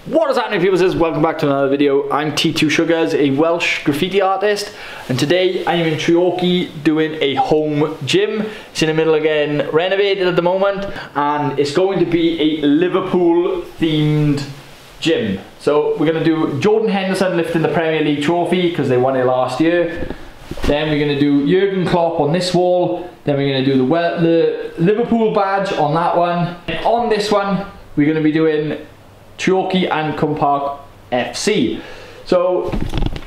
What is happening, people? Welcome back to another video. I'm T2 Sugars, a Welsh graffiti artist, and today I'm in Treorchy doing a home gym. It's in the middle again, renovated at the moment, and it's going to be a Liverpool themed gym. So we're going to do Jordan Henderson lifting the Premier League trophy because they won it last year. Then we're going to do Jurgen Klopp on this wall. Then we're going to do the Liverpool badge on that one. And on this one, we're going to be doing Treorchy and Park FC. So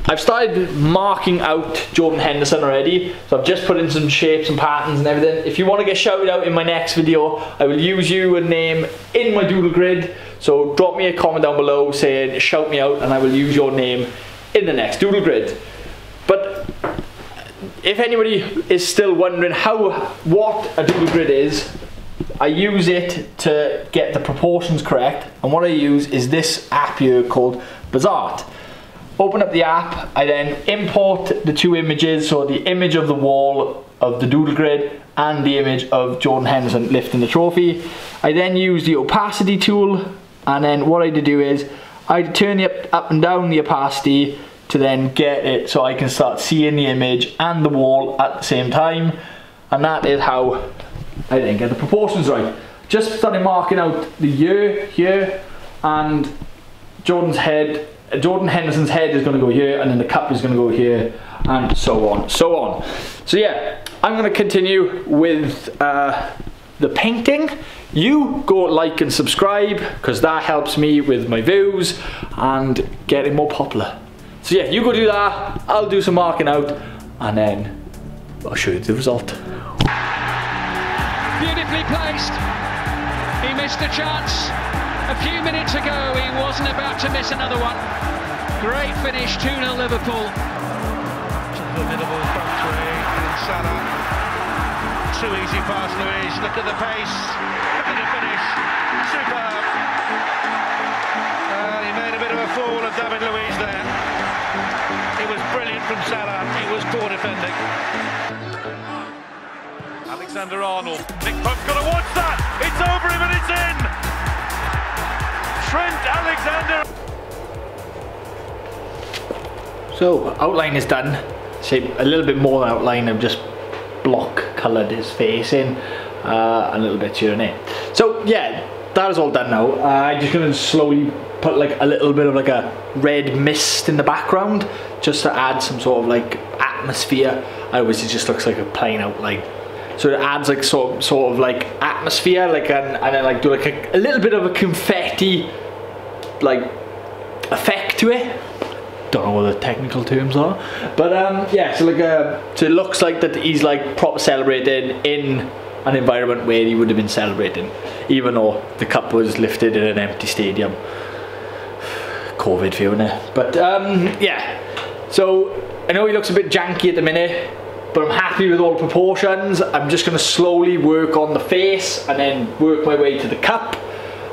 I've started marking out Jordan Henderson already. So I've just put in some shapes and patterns and everything. If you want to get shouted out in my next video, I will use you a name in my doodle grid. So drop me a comment down below saying shout me out, and I will use your name in the next doodle grid. But if anybody is still wondering what a doodle grid is, I use it to get the proportions correct, and what I use is this app here called Bizart. Open up the app, I then import the two images, so the image of the wall of the doodle grid and the image of Jordan Henderson lifting the trophy. I then use the opacity tool, and then what I do is I turn it up and down the opacity to then get it so I can start seeing the image and the wall at the same time, and that is how I then get the proportions right. Just started marking out the year here, and Jordan Henderson's head is going to go here, and then the cup is going to go here, and so on, so on. So yeah, I'm going to continue with the painting. You go like and subscribe because that helps me with my views and getting more popular. So yeah, you go do that, I'll do some marking out, and then I'll show you the result. Beautifully placed. He missed a chance a few minutes ago. He wasn't about to miss another one. Great finish, 2-0 Liverpool. To the middle front three, and Salah. Too easy pass, Luis. Look at the pace. Look at the finish. Superb. And he made a bit of a fool of David Luiz there. He was brilliant from Salah. He was poor defending. Alexander-Arnold. Nick Pope's got to watch that. It's over him and it's in. Trent Alexander. So outline is done. Say a little bit more than outline. I've just block coloured his face in a little bit here and there. So yeah, that is all done now. I'm just going to slowly put like a little bit of like a red mist in the background just to add some sort of like atmosphere. Otherwise it just looks like a plain outline. So it adds like sort of like atmosphere, like and then like do like a little bit of a confetti like effect to it. Don't know what the technical terms are, but yeah. So like so it looks like that he's like proper celebrating in an environment where he would have been celebrating, even though the cup was lifted in an empty stadium. COVID feeling it, but yeah. So I know he looks a bit janky at the minute, but I'm happy with all the proportions. I'm just going to slowly work on the face and then work my way to the cup,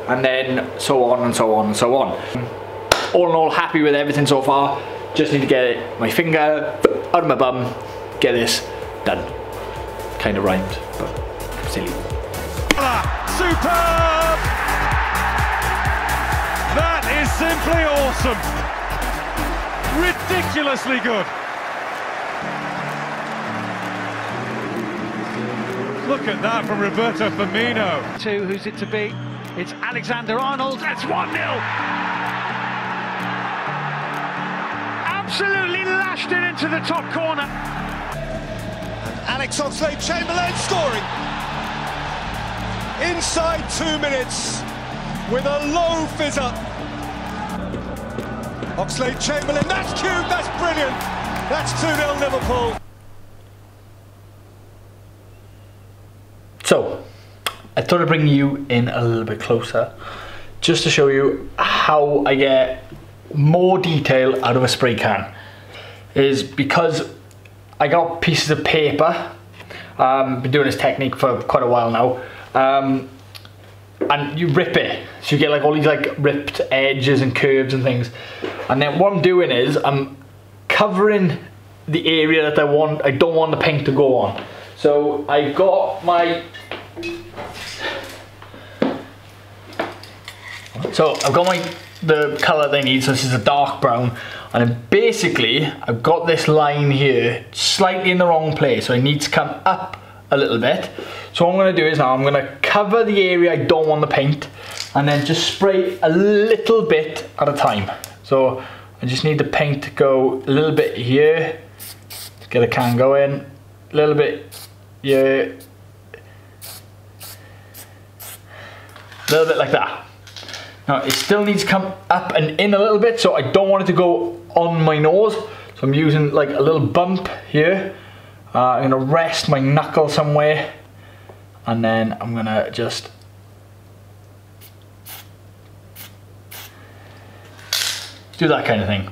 and then so on and so on and so on. All in all, happy with everything so far. Just need to get my finger out of my bum, get this done. Kind of rhymed, but silly. Superb! That is simply awesome. Ridiculously good. Look at that from Roberto Firmino. Who's it to be? It's Alexander-Arnold. That's 1-0. Absolutely lashed it into the top corner. Alex Oxlade-Chamberlain scoring inside 2 minutes with a low fizz up. Oxlade-Chamberlain, that's cute, that's brilliant. That's 2-0 Liverpool. So I thought I'd bring you in a little bit closer just to show you how I get more detail out of a spray can. Is because I got pieces of paper, been doing this technique for quite a while now, and you rip it, so you get like all these like ripped edges and curves and things, and then what I'm doing is I'm covering the area that I don't want the paint to go on. So I got my So I've got my the colour they need, so this is a dark brown. And then basically, I've got this line here slightly in the wrong place, so it needs to come up a little bit. So what I'm going to do is now I'm going to cover the area I don't want to paint, and then just spray a little bit at a time. So I just need the paint to go a little bit here, get a can going, a little bit here, a little bit like that. Now it still needs to come up and in a little bit, so I don't want it to go on my nose. So I'm using like a little bump here. I'm going to rest my knuckle somewhere, and then I'm going to just do that kind of thing.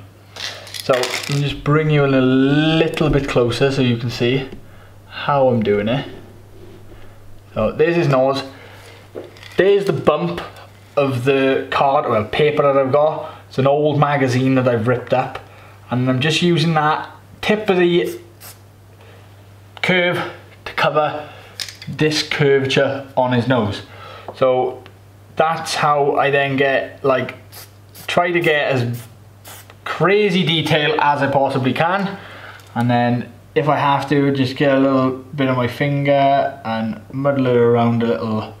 So let me just bring you in a little bit closer so you can see how I'm doing it. So there's his nose. There's the bump of the card, well, paper that I've got. It's an old magazine that I've ripped up, and I'm just using that tip of the curve to cover this curvature on his nose. So that's how I then get, like, try to get as crazy detail as I possibly can, and then if I have to, just get a little bit of my finger and muddle it around a little,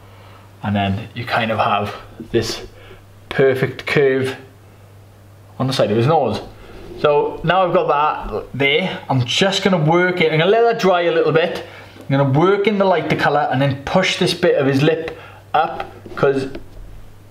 and then you kind of have this perfect curve on the side of his nose. So now I've got that there, I'm just going to work it. I'm going to let that dry a little bit. I'm going to work in the lighter colour and then push this bit of his lip up, because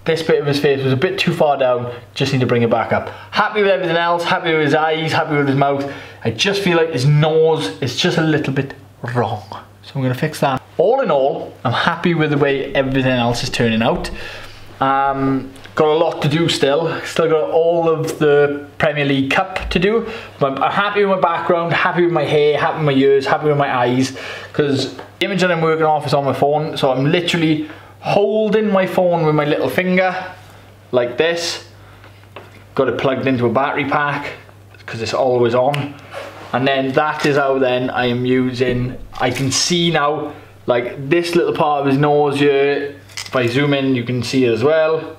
this bit of his face was a bit too far down. Just need to bring it back up. Happy with everything else, happy with his eyes, happy with his mouth. I just feel like his nose is just a little bit wrong. So I'm going to fix that. All in all, I'm happy with the way everything else is turning out. Got a lot to do still. Still got all of the Premier League Cup to do. But I'm happy with my background, happy with my hair, happy with my ears, happy with my eyes. Because the image that I'm working off is on my phone. So I'm literally holding my phone with my little finger, like this. Got it plugged into a battery pack, because it's always on. And then that is how then I am using, I can see now, like this little part of his nose here. If I zoom in, you can see it as well.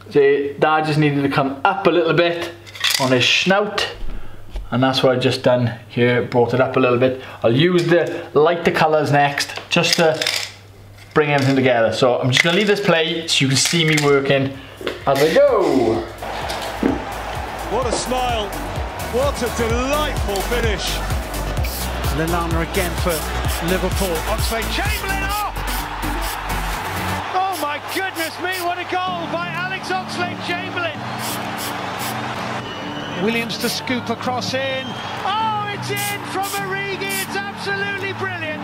See, that just needed to come up a little bit on his snout, and that's what I've just done here, brought it up a little bit. I'll use the lighter colours next, just to bring everything together. So I'm just going to leave this play so you can see me working as I go. What a smile, what a delightful finish. Lallana again for Liverpool. Oxlade-Chamberlain off! Oh my goodness me, what a goal by Alex Oxlade-Chamberlain. Williams to scoop across in. Oh, it's in from Origi, it's absolutely brilliant.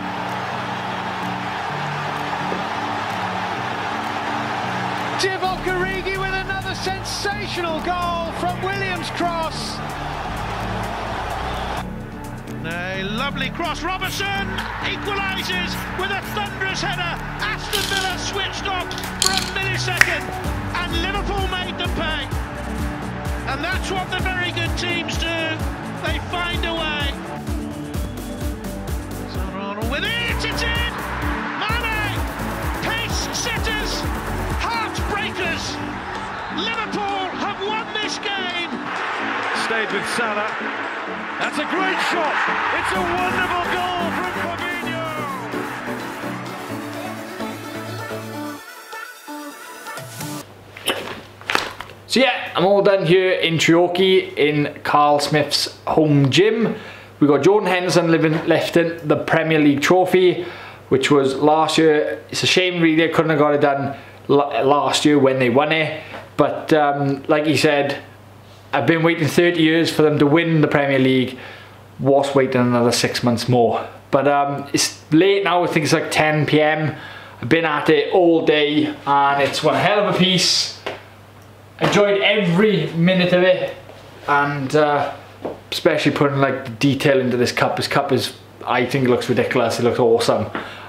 Divock Origi with another sensational goal from Williams' cross. A lovely cross, Robertson equalises with a thunderous header. Aston Villa switched off for a millisecond and Liverpool made them pay. And that's what the very good teams do, they find a way. Sonora with it, it's in! Mane! Pace setters, heartbreakers. Liverpool have won this game. Stayed with Salah. That's a great shot. It's a wonderful goal from Fabinho. So yeah, I'm all done here in Treorchy in Karl Smith's home gym. We got Jordan Henderson lifting the Premier League trophy, which was last year. It's a shame really I couldn't have got it done last year when they won it. But like he said, I've been waiting 30 years for them to win the Premier League. Was waiting another 6 months more. But it's late now, I think it's like 10 PM. I've been at it all day and it's one hell of a piece. Enjoyed every minute of it, and especially putting like the detail into this cup. This cup is, I think it looks ridiculous, it looks awesome.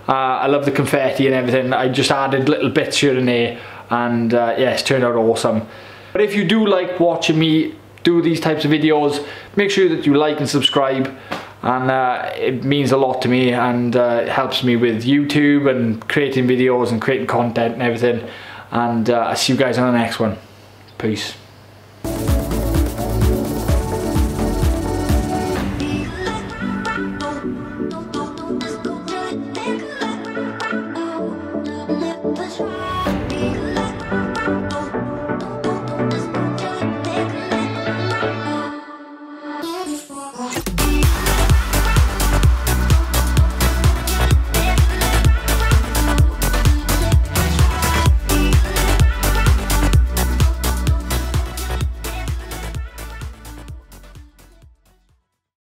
I love the confetti and everything. I just added little bits here and there, and yeah, it's turned out awesome. But if you do like watching me do these types of videos, make sure that you like and subscribe, and it means a lot to me, and it helps me with YouTube and creating videos and creating content and everything. And I'll see you guys on the next one. Peace.